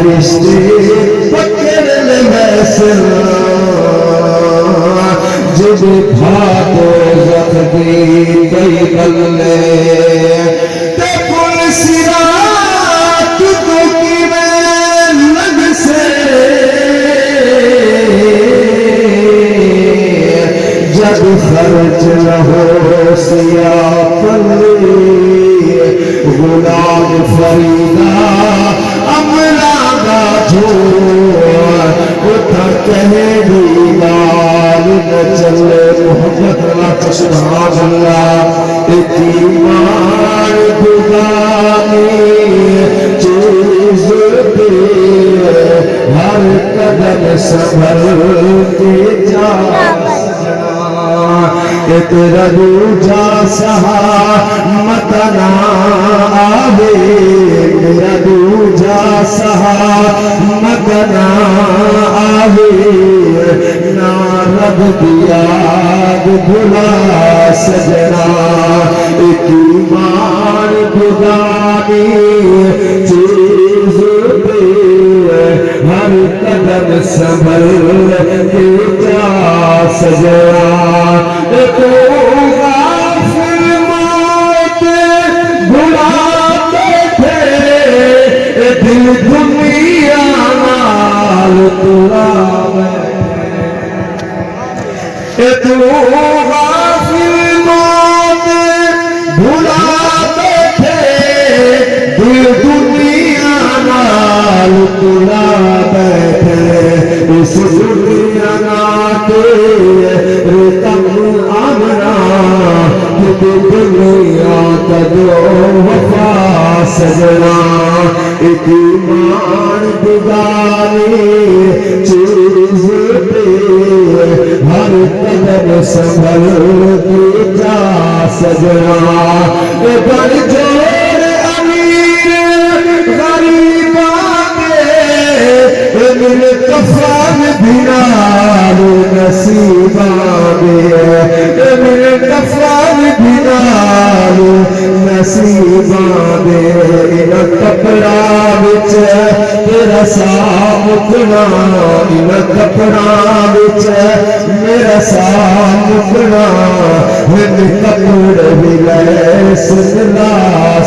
فرشتے پکڑ لے ویسے جب بھاگو زخمی کئی بلے تے پل سرات کو کی میں لگ سے جب خرچ نہ ہو سیاہ پلے غلام فریدہ امرادا جو اتھا کہے دیوار نہ چلے محمد اللہ سبحان اللہ ایک ایمان گزاری چیز پہ ہر قدم سنبھل کے جا تیرا دوجا سہا متنا آوے میرا دوجا سہا متنا آوے نا رب دیاد بھلا سجنا ایک ایمان خدانی چیز پہ ہر قدم سنبھل کے جا سجنا تو غافل موت بھلاتے تھے دل دنیا نال تلا بیٹھے تو غافل موت بھلاتے تھے دل دنیا نال تلا بیٹھے اس دنیا ناتے رتم آمنا دنیا کا جو وفا سجنا ایک ایمان بداری چیز پہ ہر قدم سنبھل کے جا سجنا بڑھ جوڑ امیر غریب آگے مل کفن بھنال نصیب آگے مل کفن بھنال نصیب آگے ان کپڑا بچ تیرا سامکنا ان کپڑا بچ میرا سامکنا ہن کپڑ بھی لے سجنا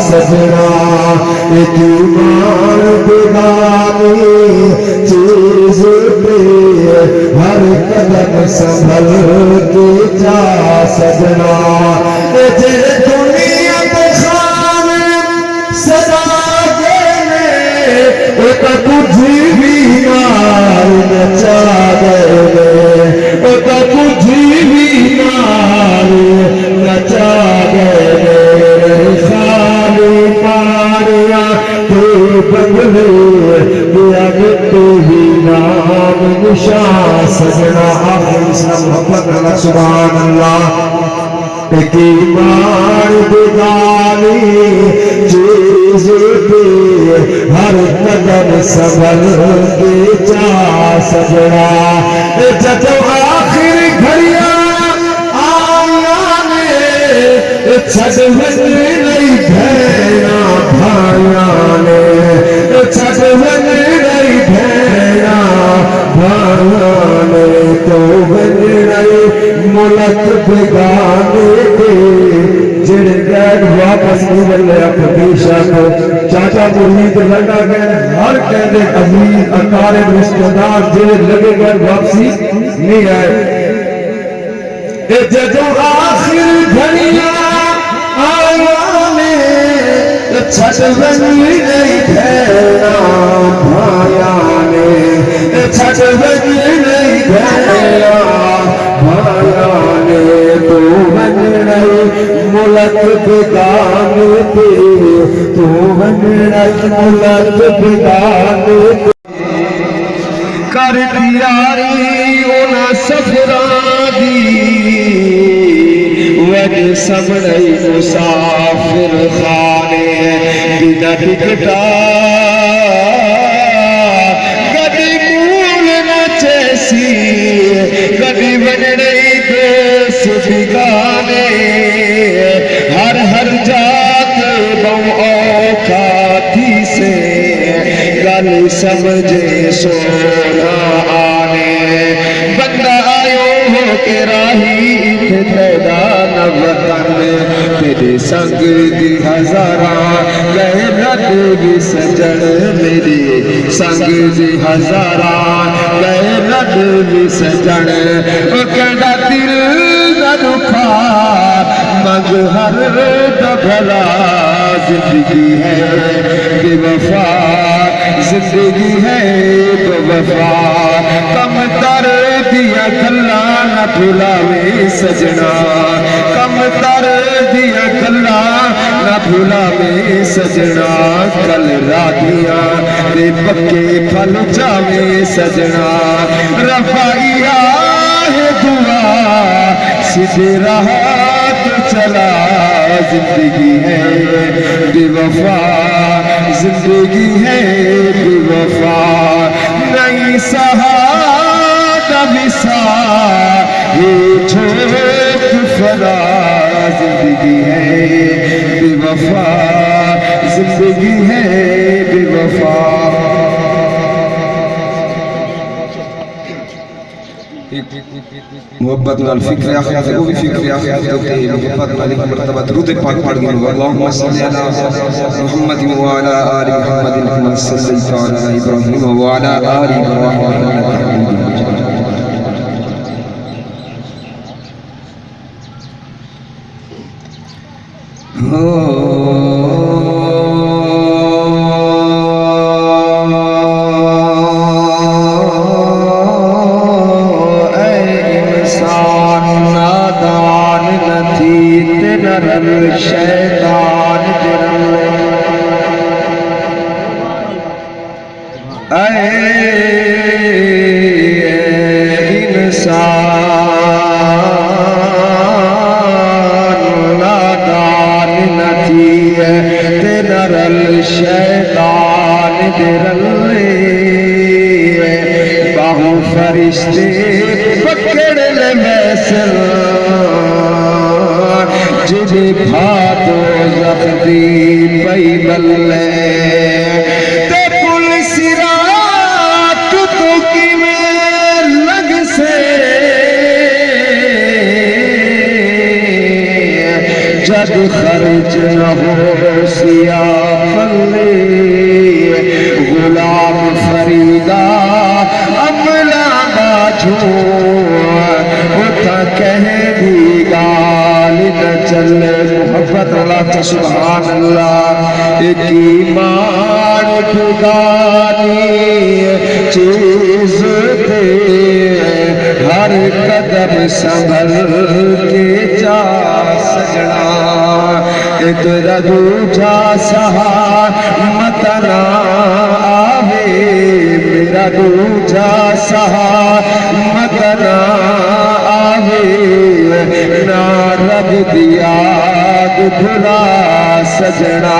سجنا ایک ایمان بدانی چیز پہ ہر قدم سنبھل کے جا سجنا جے دنیا بخان صدا دینے ایک تجھی بھی نار نچا دینے ایک تجھی بھی نار نچا دینے خالی پاریا تو بنگلے دیا گتے ہی نام نشان سجنا آخر اسلام محمد اللہ سبحان اللہ ایک ایمان بدانی چیز پہ ہر قدم سنبھل کے جا سجنا جب آخر گھڑیاں آنے چھڑ بن نہیں بھینا بھائیاں نے چھڑ بن نہیں بھینا بھائیاں نے تو بن نہیں ملک بگانے کے جن گیگ واپس نہیں لے اپنی شاہ چاچا مرید لگا گئے ہر کہنے عزیز اقارب رشتہ دار جن لگے گئے واپسی نہیں آئے جو آخر گھڑیاں آنے چھٹ بنی نہیں بھینا بھائیاں نے چھٹ بنی نہیں بھینا بھائیاں نے تو بن نہیں ملک بگانے پہ تو بن نہیں ملک بگانے پہ کر دیاری اونا سفران دی وج سمڑی مسافر خانے بنا ٹکٹا گڑی مول نہ چیسی گڑی بنڑی دیس بگانے ہر جات بہو اوکھا تھی سے گل سمڑ سونا آنے بندہ آیو ہو کے راہی تیرا نوطن تیرے سنگ دی ہزاراں گئے رد بھی سجن میرے سنگ دی ہزاراں گئے رد بھی سجن او کہندا دل نہ دکھا مظہر دبھلا زندگی ہے بے وفا زندگی ہے بے وفا کم تر دیا گلا نہ بھلاوے سجنا کم تر دیا گلا نہ بھلاوے سجنا کل راتیاں دے پکے پھل جاوے سجنا رفائی آہ دعا سیدھے راہ چلا زندگی ہے بے وفا زندگی ہے بے وفا نہیں سہا وسا یہ چھوٹ فنا زندگی ہے بے وفا زندگی ہے بے وفا محبت نال فکر آخرت وہ بھی فکر آخرت ہوتے ہیں محبت نال ایک مرتبہ درود پاک پڑھ گئے اللہم صلی علی محمد وعلی آل محمد کما صلیت علی ابراہیم وعلی آل ابراہیم انک حمید مجید شیطان اے انسان نادان نتھی تیرا رل شیطان درلے باہو فرشتے پکڑ لے ویسل جدی بھاتو زخدی پئی بلے تے پولیس رات تو کی میں لگ سے جد خرچ نہ ہو سیاہ پلے غلام فریدہ عملہ دا اتا کہہ دی گال نہ چلے محبت اللہ سبحان اللہ ایک ایمان بگانی چیز دے ہر قدم سنبھل کے جا سجنا ادھر دوجا سہا متنا آوے میرا دوجا سہا متنا آوے نا رب دیا بھلا سجنا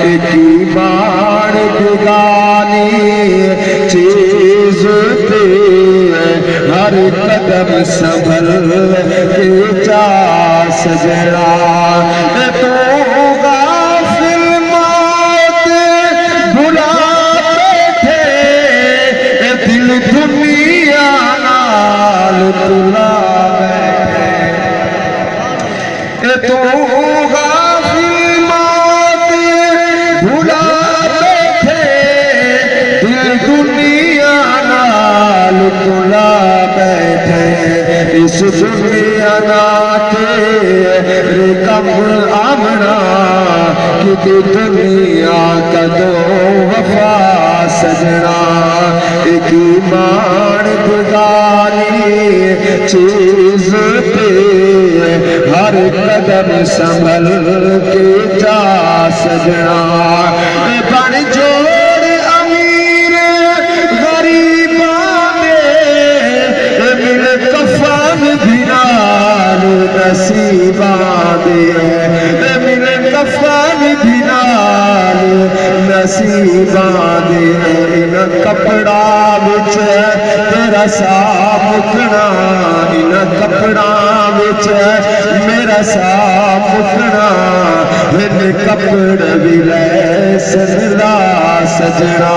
ایک ایمان بگانی چیز تے ہر قدم سنبھل کے جا سجنا تو غافل موت بھلا بیٹھے دل دنیا نال تلا بیٹھے تو غافل موت بھلا بیٹھے دل دنیا نال تلا بیٹھے اس دنیا تیرے کم آمنا کہ دنیا کا دو وفا سجنا ایک ایمان بگانی چیز پہ ہر قدم سنبھل کے جا سجنا بن جوڑ امیر غریبان مل کفن بھنال نصیبان دے مل کفن بھنال نصیبان دے ان کپڑا بچ تیرا سا مکنا نہ کپڑا وچ میرا سا مٹنا ہن کپڑ بھی لے سندا سجنا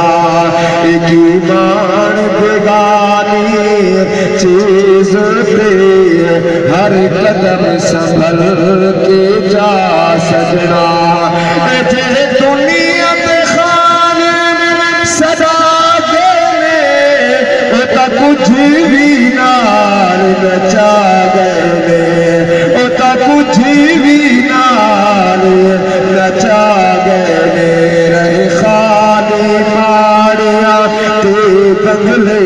ایک ایمان بگانی چیز پہ ہر قدم سنبھل کے جا سجنا جے دنیا پہ خان صدا دینے تا کچھ بھی نال نچا گئے تا کچھ بھی نال نچا گئے رہے خالی ماڑیا تے بنگلے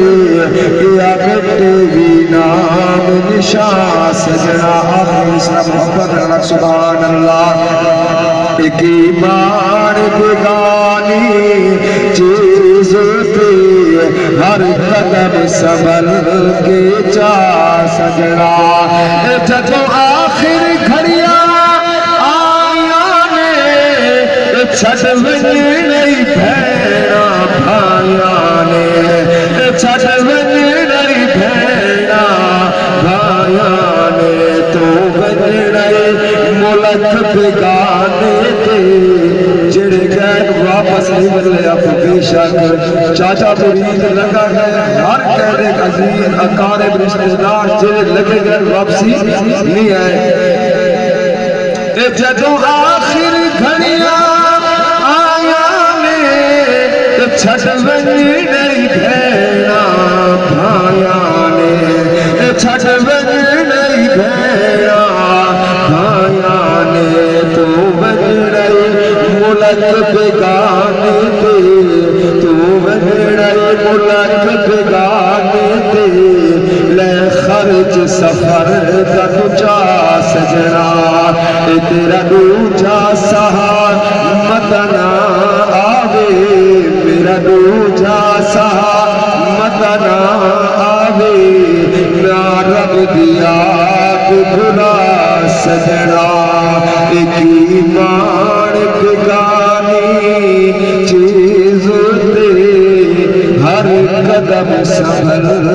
یا مٹے بھی نام نشان سجنا آخر اسلام محمد رنک سبحان اللہ ایک ایمان بگانی چیز پہ ہر قدم سنبھل کے جا سجنا جدو آخر گھڑیاں آیا نے چھٹ نہیں بھیڑا بھائیاں نے چھٹ نہیں بھیڑا بھائیاں نے تو بنڑے ملک بگانے تے جڑے گئے واپس نہیں بدلے اب بے شک چاچا مرید لگا ہے ہر کہنے عزیز اقارب رشتہ دار جڑے لگے گئے واپسی نہیں آئے جدو آخر گھڑیاں آیا نے چھٹ نہیں بھیڑا بھائیاں نے چھٹ نہیں بھیڑا بھائیاں نے تو بنڑے ملک بگانے تے تو بنڑے ملک بگانے تے لے خرچ سفر دا تجا سجنا تیرا دوجا سہار مدنا آوے میرا دوجا سہار مدنا آوے نا رب دیا بھلا سجنا ایک ایمان بگانی چیز تے ہر قدم سنبھل